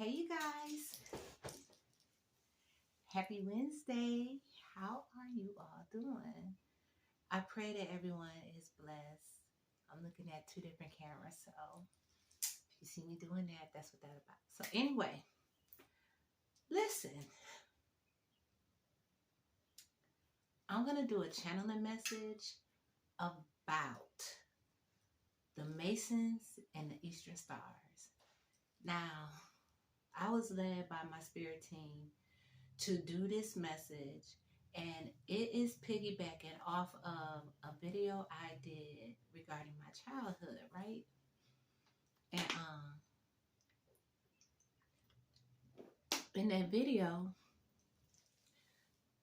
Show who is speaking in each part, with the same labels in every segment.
Speaker 1: Hey, you guys. Happy Wednesday. How are you all doing? I pray that everyone is blessed. I'm looking at two different cameras, so if you see me doing that, that's what that's about. So, anyway, listen, I'm going to do a channeling message about the Masons and the Eastern Stars. Now, I was led by my spirit team to do this message, and it is piggybacking off of a video I did regarding my childhood, right? And in that video,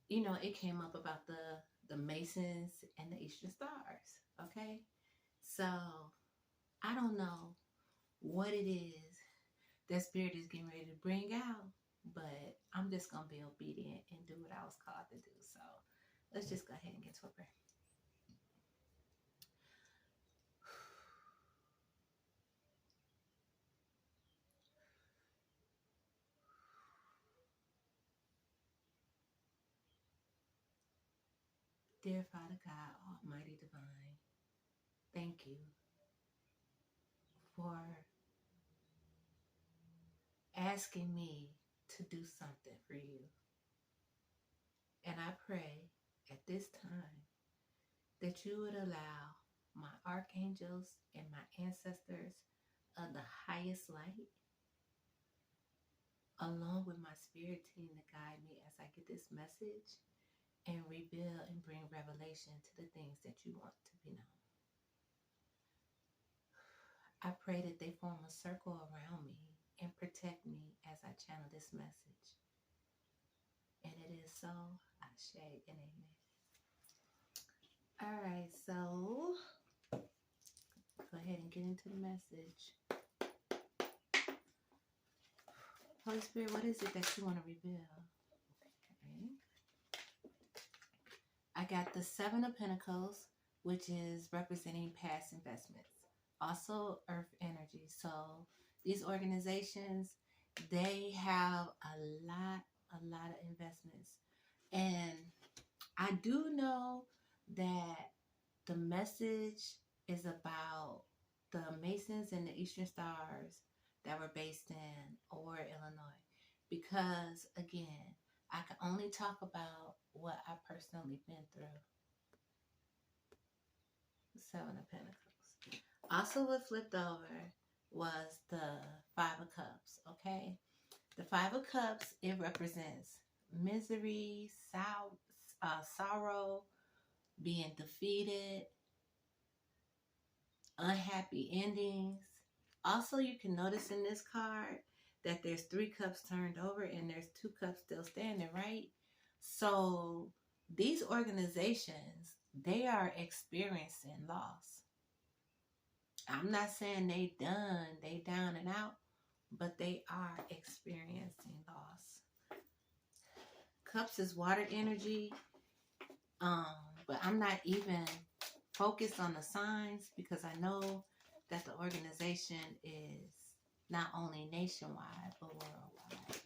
Speaker 1: it came up about the Masons and the Eastern Stars. Okay, so I don't know what it is that spirit is getting ready to bring out, but I'm just gonna be obedient and do what I was called to do. So let's just go ahead and get to a prayer. Dear Father God, Almighty Divine, thank you for asking me to do something for you. And I pray at this time that you would allow my archangels and my ancestors of the highest light, along with my spirit team, to guide me as I get this message and reveal and bring revelation to the things that you want to be known. I pray that they form a circle around me and protect me as I channel this message. And it is so, Ashe and amen. All right, so go ahead and get into the message. Holy Spirit, what is it that you want to reveal? Okay. I got the Seven of Pentacles, which is representing past investments. Also, Earth energy. So these organizations, they have a lot of investments. And I do know that the message is about the Masons and the Eastern Stars that were based in Aurora, Illinois. Because, again, I can only talk about what I personally been through. Seven of Pentacles. Also, what flipped over was the Five of Cups, okay? The Five of Cups, it represents misery, sorrow, being defeated, unhappy endings. Also, you can notice in this card that there's 3 cups turned over and there's 2 cups still standing, right? So these organizations, they are experiencing loss. I'm not saying they down and out, but they are experiencing loss. Cups is water energy, but I'm not even focused on the signs because I know that the organization is not only nationwide but worldwide.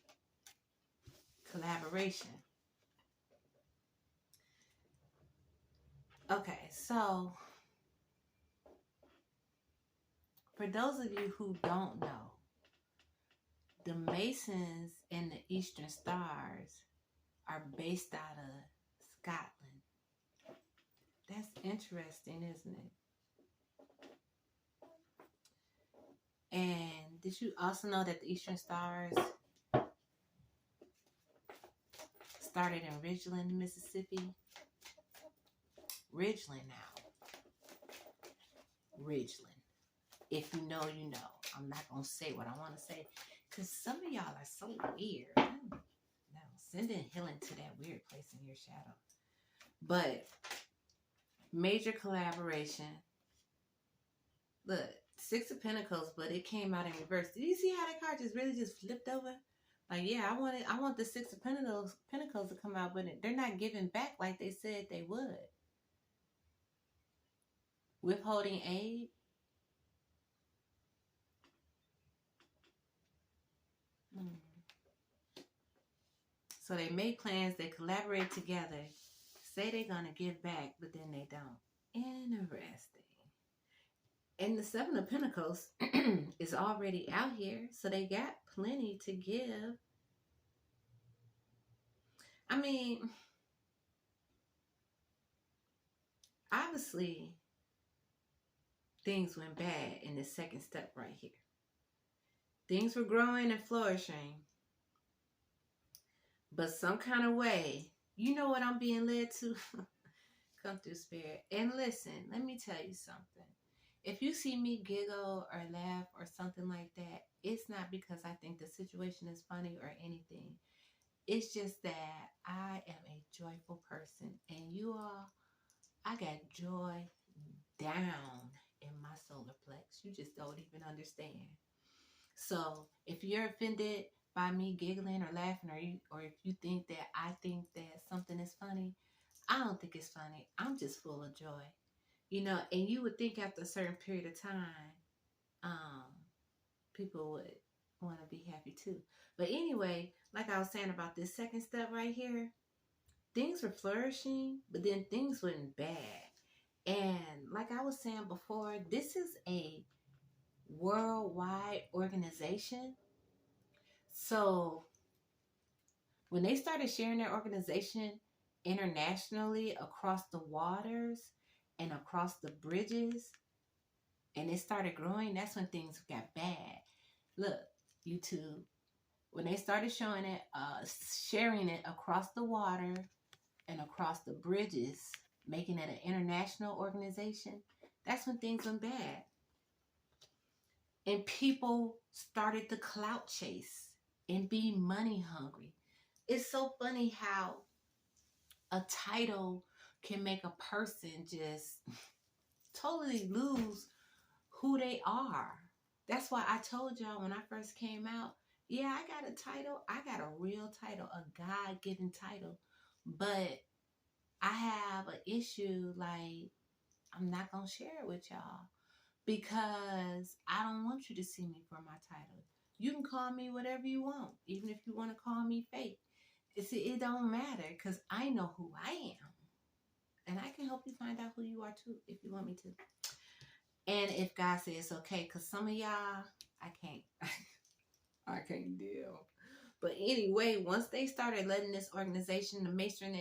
Speaker 1: Collaboration. Okay, so for those of you who don't know, the Masons and the Eastern Stars are based out of Scotland. That's interesting, isn't it? And did you also know that the Eastern Stars started in Ridgeland, Mississippi? Ridgeland now. Ridgeland. If you know, you know. I'm not going to say what I want to say because some of y'all are so weird. No, sending healing to that weird place in your shadow. But major collaboration. Look, 6 of Pentacles, but it came out in reverse. Did you see how that card just really just flipped over? Like, yeah, I want the 6 of Pentacles to come out, but they're not giving back like they said they would. Withholding aid. So they make plans, they collaborate together, say they're going to give back, but then they don't. Interesting. And the Seven of Pentacles is already out here, so they got plenty to give. I mean, obviously, things went bad in the second step right here. Things were growing and flourishing, but some kind of way, you know what I'm being led to? Come through, Spirit. And listen, let me tell you something. If you see me giggle or laugh or something like that, it's not because I think the situation is funny or anything. It's just that I am a joyful person. And you all, I got joy down in my solar plex. You just don't even understand. So if you're offended by me giggling or laughing, or if you think that I think that something is funny, I don't think it's funny. I'm just full of joy. You know, and you would think after a certain period of time, people would want to be happy too. But anyway, like I was saying about this second step right here, things were flourishing, but then things went bad. And like I was saying before, this is a worldwide organization. So when they started sharing their organization internationally across the waters and across the bridges, and it started growing, that's when things got bad. Look, YouTube, when they started showing it, sharing it across the water and across the bridges, making it an international organization, that's when things went bad. And people started to clout chase and be money hungry. It's so funny how a title can make a person just totally lose who they are. That's why I told y'all when I first came out, yeah, I got a title. I got a real title, a God-given title. But I have an issue, like, I'm not going to share it with y'all because I don't want you to see me for my title. You can call me whatever you want, even if you want to call me fake. It don't matter because I know who I am. And I can help you find out who you are too if you want me to. And if God says it's okay, because some of y'all, I can't. I can't deal. But anyway, once they started letting this organization, the Masons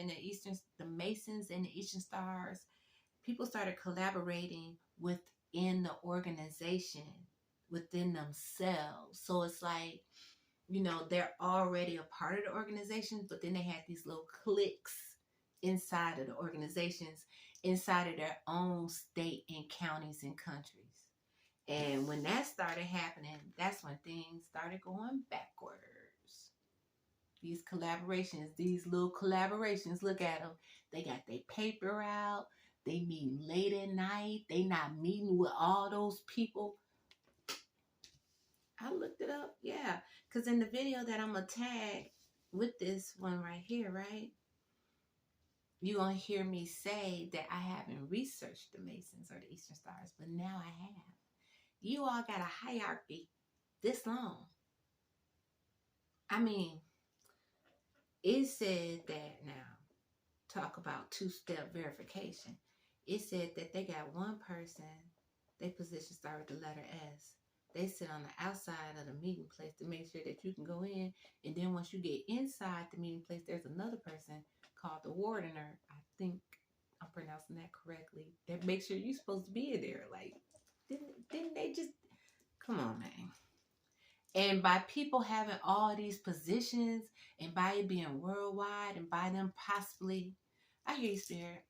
Speaker 1: and the Eastern Stars, people started collaborating within the organization, within themselves. So it's like, you know, they're already a part of the organization, but then they had these little cliques inside of the organizations, inside of their own state and counties and countries. And when that started happening, that's when things started going backwards. These collaborations, these little collaborations, look at them. They got their paper out. They meet late at night. They not meeting with all those people. I looked it up, yeah. Because in the video that I'm going to tag with this one right here, right? You're going to hear me say that I haven't researched the Masons or the Eastern Stars, but now I have. You all got a hierarchy this long. I mean, it said that now, talk about two-step verification. It said that they got one person, their position start with the letter S. They sit on the outside of the meeting place to make sure that you can go in. And then once you get inside the meeting place, there's another person called the wardener. I think I'm pronouncing that correctly. That makes sure you're supposed to be in there. Like, didn't they just... Come on, man. And by people having all these positions, and by it being worldwide, and by them possibly... I hear you, Spirit.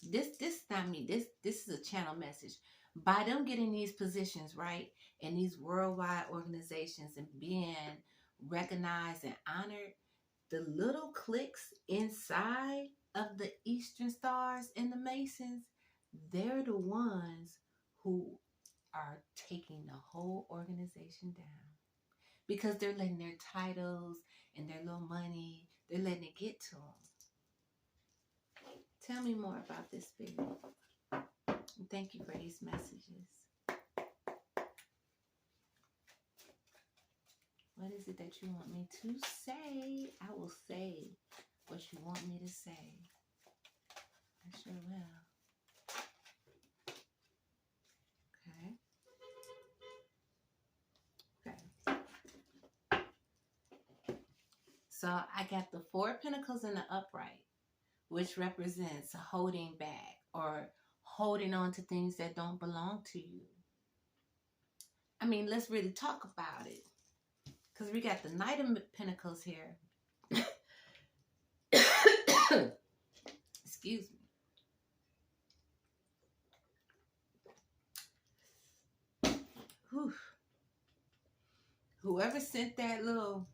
Speaker 1: This is not me. This is a channel message. By them getting these positions, right, and these worldwide organizations and being recognized and honored, the little cliques inside of the Eastern Stars and the Masons, they're the ones who are taking the whole organization down because they're letting their titles and their little money, they're letting it get to them. Tell me more about this, Spirit. And thank you for these messages. What is is it that you want me to say? I will say what you want me to say. I sure will. Okay. So I got the 4 of Pentacles in the upright, which represents holding back or holding on to things that don't belong to you. I mean, let's really talk about it. Because we got the Knight of Pentacles here. Excuse me. Whew. Whoever sent that little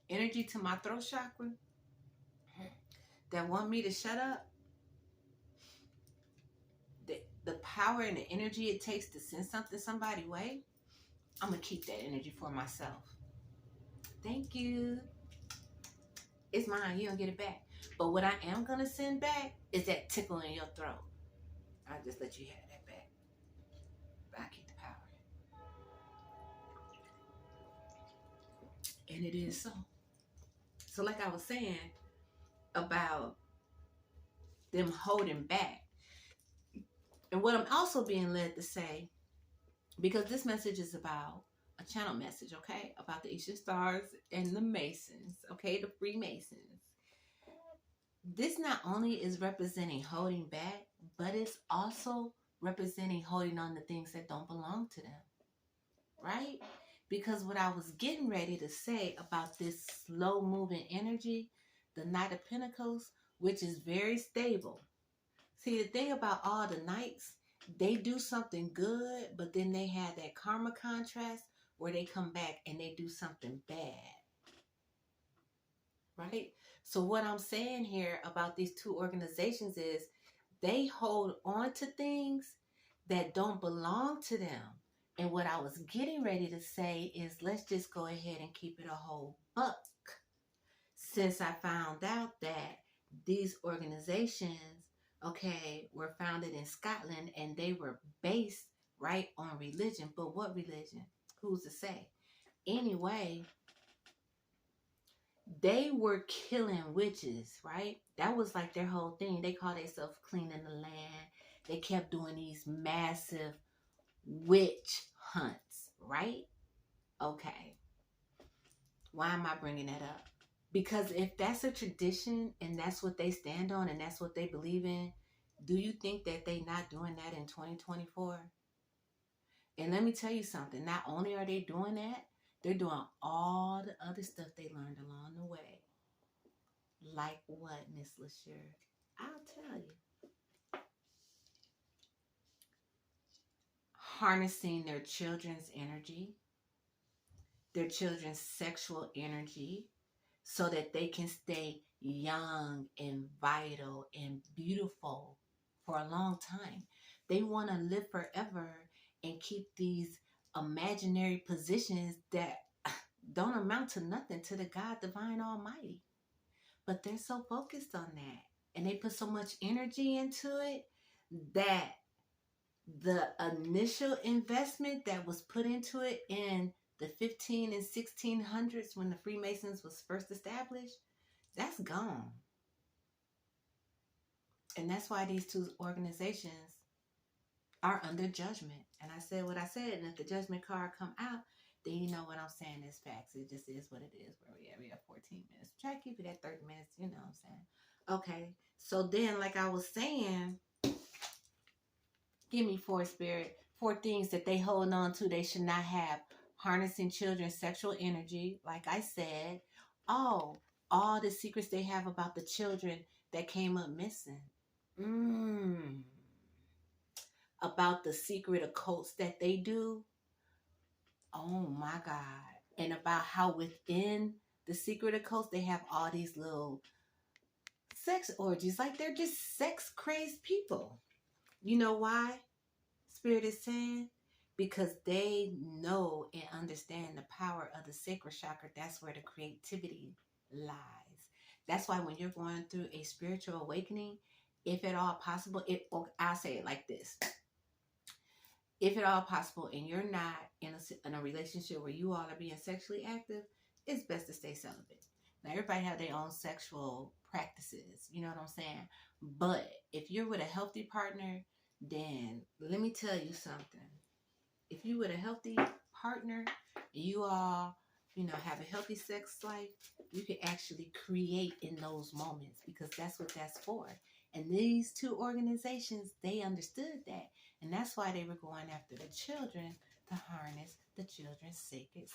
Speaker 1: energy to my throat chakra that want me to shut up, the power and the energy it takes to send something somebody's way, I'm going to keep that energy for myself. Thank you. It's mine. You don't get it back. But what I am going to send back is that tickle in your throat. I'll just let you have that back. But I keep the power. And it is so. So like I was saying about them holding back. And what I'm also being led to say, because this message is about a channel message, okay? About the Eastern Stars and the Masons, okay? The Freemasons. This not only is representing holding back, but it's also representing holding on to things that don't belong to them, right? Because what I was getting ready to say about this slow moving energy, the Knight of Pentacles, which is very stable. See, the thing about all the Knights, they do something good, but then they have that karma contrast where they come back and they do something bad. Right? So what I'm saying here about these two organizations is they hold on to things that don't belong to them. And what I was getting ready to say is let's just go ahead and keep it a whole buck. Since I found out that these organizations, okay, were founded in Scotland and they were based right on religion. But what religion? Who's to say? Anyway, they were killing witches, right? That was like their whole thing. They called themselves cleaning the land. They kept doing these massive witch hunts, right? Okay. Why am I bringing that up? Because if that's a tradition and that's what they stand on and that's what they believe in, do you think that they not doing that in 2024? And let me tell you something. Not only are they doing that, they're doing all the other stuff they learned along the way. Like what, Miss LaSure? I'll tell you. Harnessing their children's energy, their children's sexual energy, so that they can stay young and vital and beautiful for a long time. They want to live forever and keep these imaginary positions that don't amount to nothing to the God Divine Almighty. But they're so focused on that. And they put so much energy into it that the initial investment that was put into it in the 15 and 1600s when the Freemasons was first established, that's gone. And that's why these two organizations are under judgment. And I said what I said, and if the judgment card come out, then you know what I'm saying is facts. It just is what it is. Where we at? We have 14 minutes. Try to keep it at 30 minutes. You know what I'm saying? Okay. So then, like I was saying, give me 4, Spirit. 4 things that they hold on to they should not have. Harnessing children's sexual energy, like I said. Oh, all the secrets they have about the children that came up missing. About the secret occults that they do. Oh my God. And about how within the secret occults they have all these little sex orgies. Like they're just sex crazed people. You know why? Spirit is saying? Because they know and understand the power of the sacral chakra. That's where the creativity lies. That's why when you're going through a spiritual awakening, if at all possible, I'll say it like this. If at all possible, and you're not in a relationship where you all are being sexually active, it's best to stay celibate. Now, everybody have their own sexual practices, you know what I'm saying? But if you're with a healthy partner, then let me tell you something. If you with a healthy partner, you all, have a healthy sex life, you can actually create in those moments because that's what that's for. And these two organizations, they understood that. And that's why they were going after the children to harness the children's sacred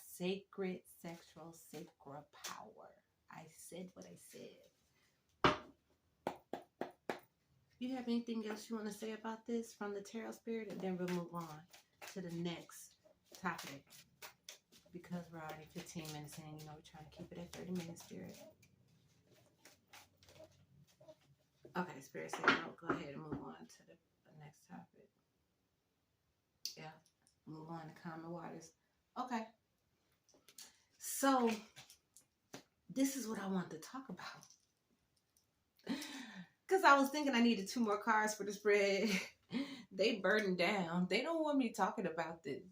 Speaker 1: sacral power. I said what I said. You have anything else you want to say about this from the tarot spirit? And then we'll move on to the next topic. Because we're already 15 minutes in, we're trying to keep it at 30 minutes, spirit. Okay, spirit said no, go ahead and move on to the next topic. Yeah, move on to common waters. Okay. So, this is what I want to talk about. Because I was thinking I needed 2 more cards for the spread. They burdened down. They don't want me talking about this.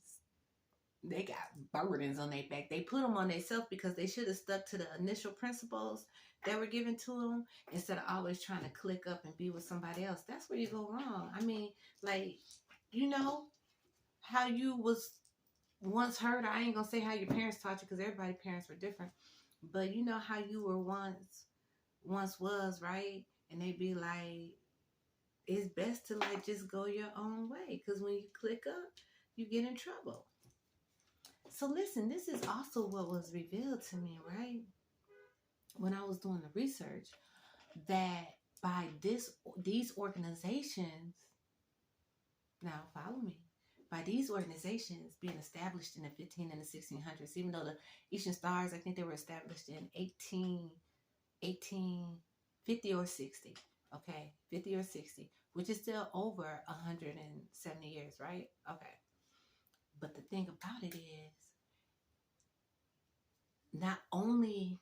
Speaker 1: They got burdens on their back. They put them on themselves because they should have stuck to the initial principles that were given to them instead of always trying to click up and be with somebody else. That's where you go wrong. I mean, like, how you was once heard. I ain't gonna say how your parents taught you because everybody's parents were different. But you know how you were once was, right? And they be like, it's best to like just go your own way because when you click up, you get in trouble. So listen, this is also what was revealed to me, right? When I was doing the research, that by these organizations, now follow me, by these organizations being established in the 15 and the 1600s, even though the Eastern Stars, I think they were established in 1850 or 60, okay, 50 or 60, which is still over 170 years, right? Okay. But the thing about it is, not only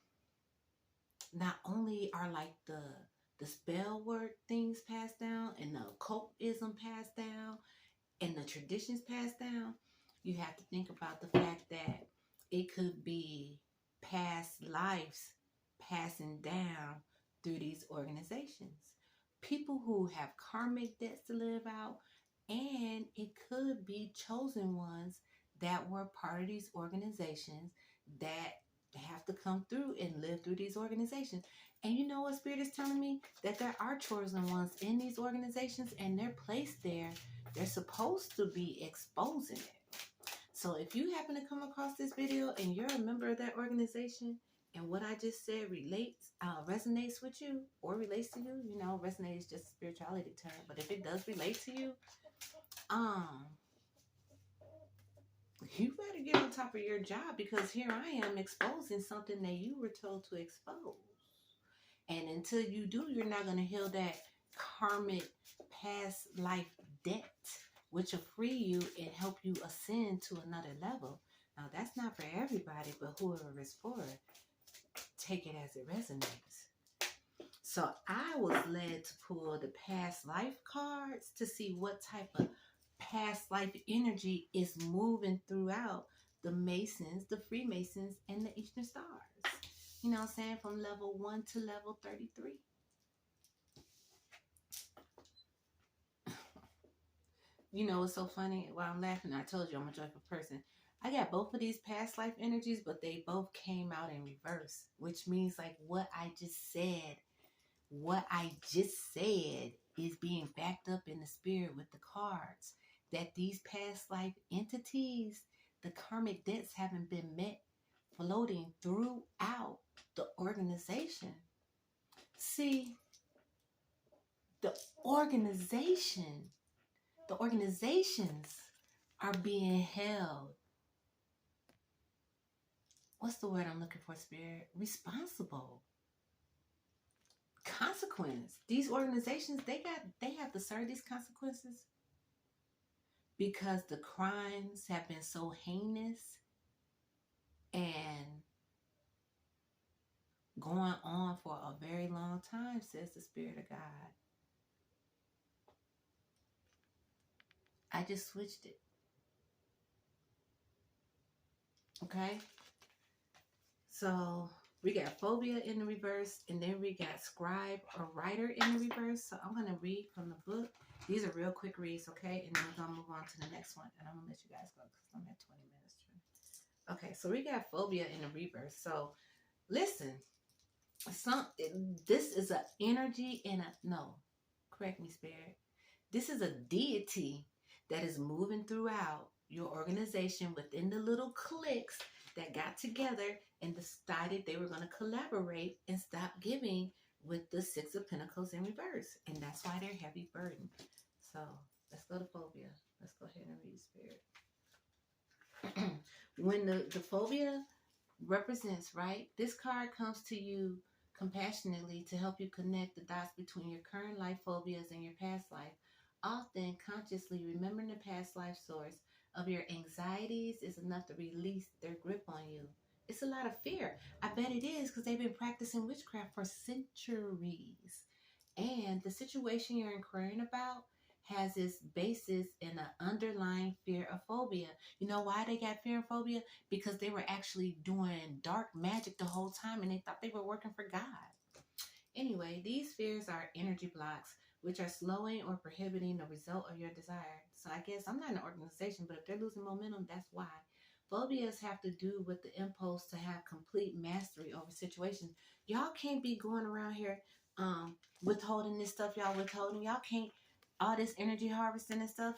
Speaker 1: are like the spell word things passed down and the occultism passed down and the traditions passed down, you have to think about the fact that it could be past lives passing down through these organizations. People who have karmic debts to live out, and it could be chosen ones that were part of these organizations that have to come through and live through these organizations. And you know what Spirit is telling me? That there are chosen ones in these organizations and they're placed there. They're supposed to be exposing it. So if you happen to come across this video and you're a member of that organization and what I just said resonates with you or relates to you, resonate is just a spirituality term, but if it does relate to you, you better get on top of your job because here I am exposing something that you were told to expose. And until you do, you're not going to heal that karmic past life debt, which will free you and help you ascend to another level. Now, that's not for everybody, but whoever it's for, take it as it resonates. So I was led to pull the past life cards to see what type of past life energy is moving throughout the Masons, the Freemasons, and the Eastern Stars. You know what I'm saying? From level 1 to level 33. You know, it's so funny. While I'm laughing, I told you I'm a joyful person. I got both of these past life energies, but they both came out in reverse, which means like what I just said is being backed up in the spirit with the cards. That these past life entities, the karmic debts haven't been met, floating throughout the organization. See, the organizations are being held. What's the word I'm looking for, Spirit? Responsible. Consequence. These organizations, they have to serve these consequences because the crimes have been so heinous and going on for a very long time, says the Spirit of God. I just switched it. Okay? So we got phobia in the reverse, and then we got scribe or writer in the reverse. So I'm going to read from the book. These are real quick reads, okay? And then we're going to move on to the next one. And I'm going to let you guys go because I'm at 20 minutes. Okay, so we got phobia in the reverse. So listen, this is an energy and correct me, spirit. This is a deity that is moving throughout your organization within the little cliques that got together and decided they were going to collaborate and stop giving with the Six of Pentacles in reverse. And that's why they're heavy burden. So let's go to phobia. Let's go ahead and read spirit. When the phobia represents, right, this card comes to you compassionately to help you connect the dots between your current life phobias and your past life. Often, consciously remembering the past life source of your anxieties is enough to release their grip on you. It's a lot of fear. I bet it is because they've been practicing witchcraft for centuries. And the situation you're inquiring about has its basis in an underlying fear of phobia. You know why they got fear and phobia? Because they were actually doing dark magic the whole time and they thought they were working for God. Anyway, these fears are energy blocks, which are slowing or prohibiting the result of your desire. So I guess I'm not an organization, but if they're losing momentum, that's why. Phobias have to do with the impulse to have complete mastery over situations. Y'all can't be going around here withholding this stuff y'all withholding. Y'all can't, all this energy harvesting and stuff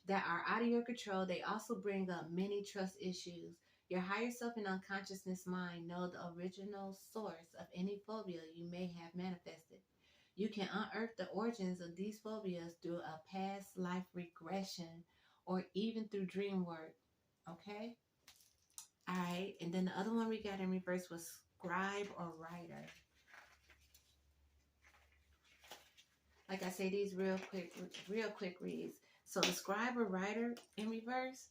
Speaker 1: that are out of your control. They also bring up many trust issues. Your higher self and unconsciousness mind know the original source of any phobia you may have manifested. You can unearth the origins of these phobias through a past life regression or even through dream work. Okay? All right. And then the other one we got in reverse was scribe or writer. Like I say, these real quick reads. So the scribe or writer in reverse,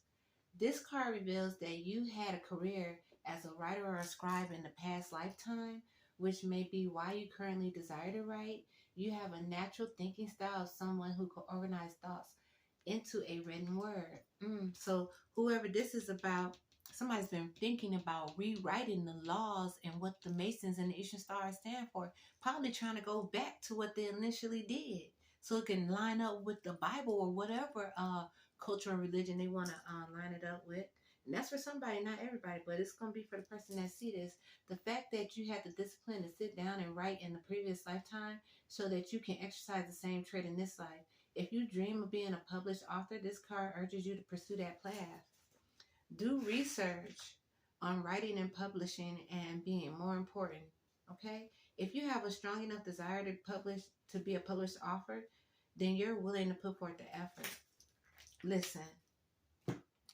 Speaker 1: this card reveals that you had a career as a writer or a scribe in the past lifetime, which may be why you currently desire to write. You have a natural thinking style of someone who can organize thoughts into a written word. So whoever this is about, somebody's been thinking about rewriting the laws and what the Masons and the Eastern Stars stand for, probably trying to go back to what they initially did so it can line up with the Bible or whatever culture or religion they want to line it up with. And that's for somebody, not everybody, but it's going to be for the person that see this. The fact that you had the discipline to sit down and write in the previous lifetime so that you can exercise the same trait in this life. If you dream of being a published author, this card urges you to pursue that path. Do research on writing and publishing and being more important, okay? If you have a strong enough desire to be a published author, then you're willing to put forth the effort. Listen,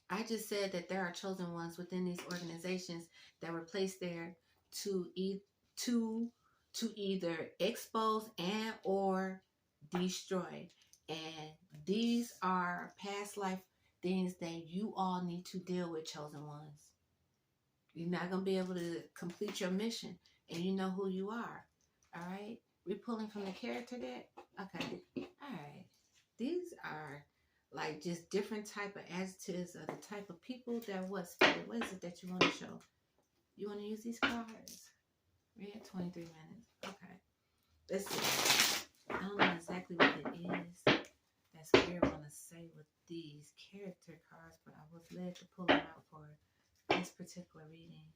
Speaker 1: I just said that there are chosen ones within these organizations that were placed there to either expose and or destroy. And these are past life things that you all need to deal with, chosen ones. You're not going to be able to complete your mission, and you know who you are. All right? We're pulling from the character deck. Okay. All right. These are like just different type of adjectives of the type of people that what spirit. What is it that you want to show? You want to use these cards? We're at 23 minutes. Okay. Let's see. I don't know exactly what it is that spirit want to say with these character cards, but I was led to pull them out for this particular reading.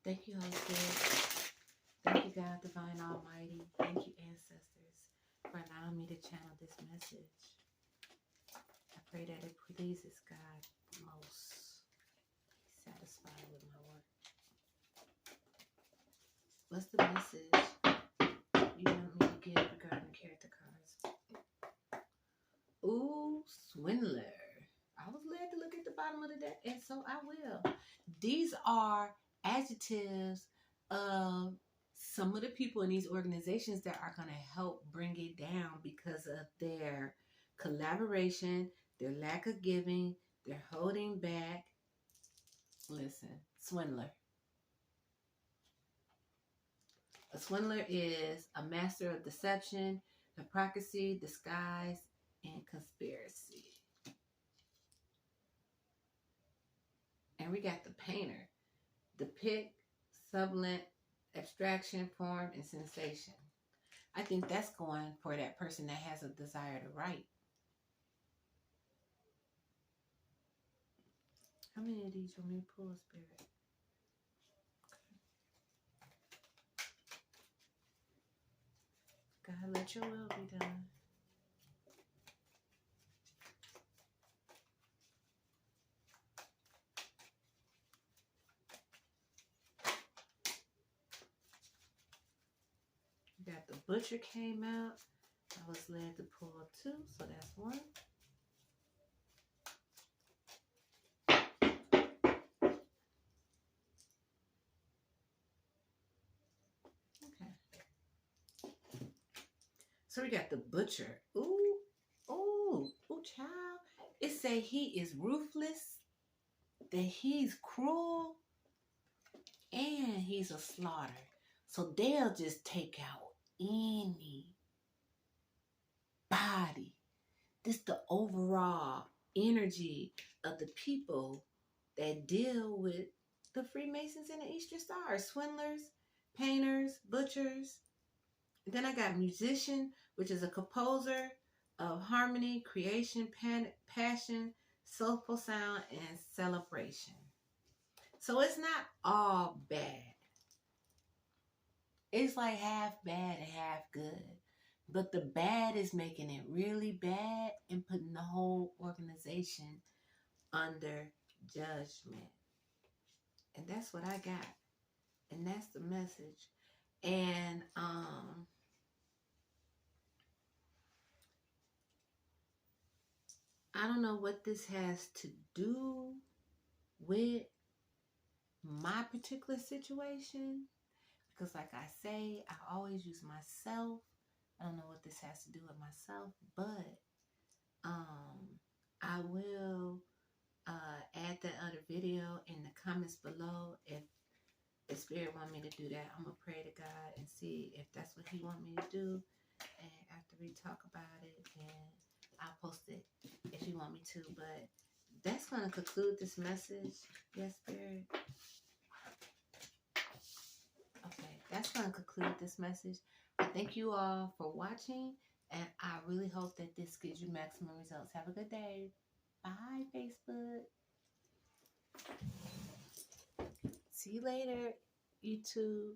Speaker 1: Thank you, Holy Spirit. Thank you, God, Divine Almighty. Thank you, ancestors, for allowing me to channel this message. I pray that it pleases God most. Be satisfied with my work. What's the message you want me to give regarding character cards? Ooh, swindler. I was led to look at the bottom of the deck, and so I will. These are adjectives of some of the people in these organizations that are going to help bring it down because of their collaboration, their lack of giving, their holding back. Listen, swindler. A swindler is a master of deception, hypocrisy, disguise, and conspiracy. And we got the painter. Depict, sublet, abstraction, form, and sensation. I think that's going for that person that has a desire to write. How many of these you want me to pull, Spirit? God, let your will be done. You got the butcher came out. I was led to pull 2, so that's 1. So we got the butcher. Ooh, ooh, ooh, child. It say he is ruthless, that he's cruel, and he's a slaughter. So they'll just take out any body. This the overall energy of the people that deal with the Freemasons and the Eastern Star. Swindlers, painters, butchers. Then I got musician, which is a composer of harmony, creation, passion, soulful sound, and celebration. So it's not all bad. It's like half bad and half good. But the bad is making it really bad and putting the whole organization under judgment. And that's what I got. And that's the message. And I don't know what this has to do with my particular situation, because like I say, I always use myself. I don't know what this has to do with myself, but I will add that other video in the comments below. If the Spirit want me to do that, I'm gonna pray to God and see if that's what he want me to do. And after we talk about it, then I'll post it if you want me to. But that's going to conclude this message. Yes, Spirit? Okay, that's going to conclude this message. I thank you all for watching, and I really hope that this gives you maximum results. Have a good day. Bye, Facebook. See you later, YouTube.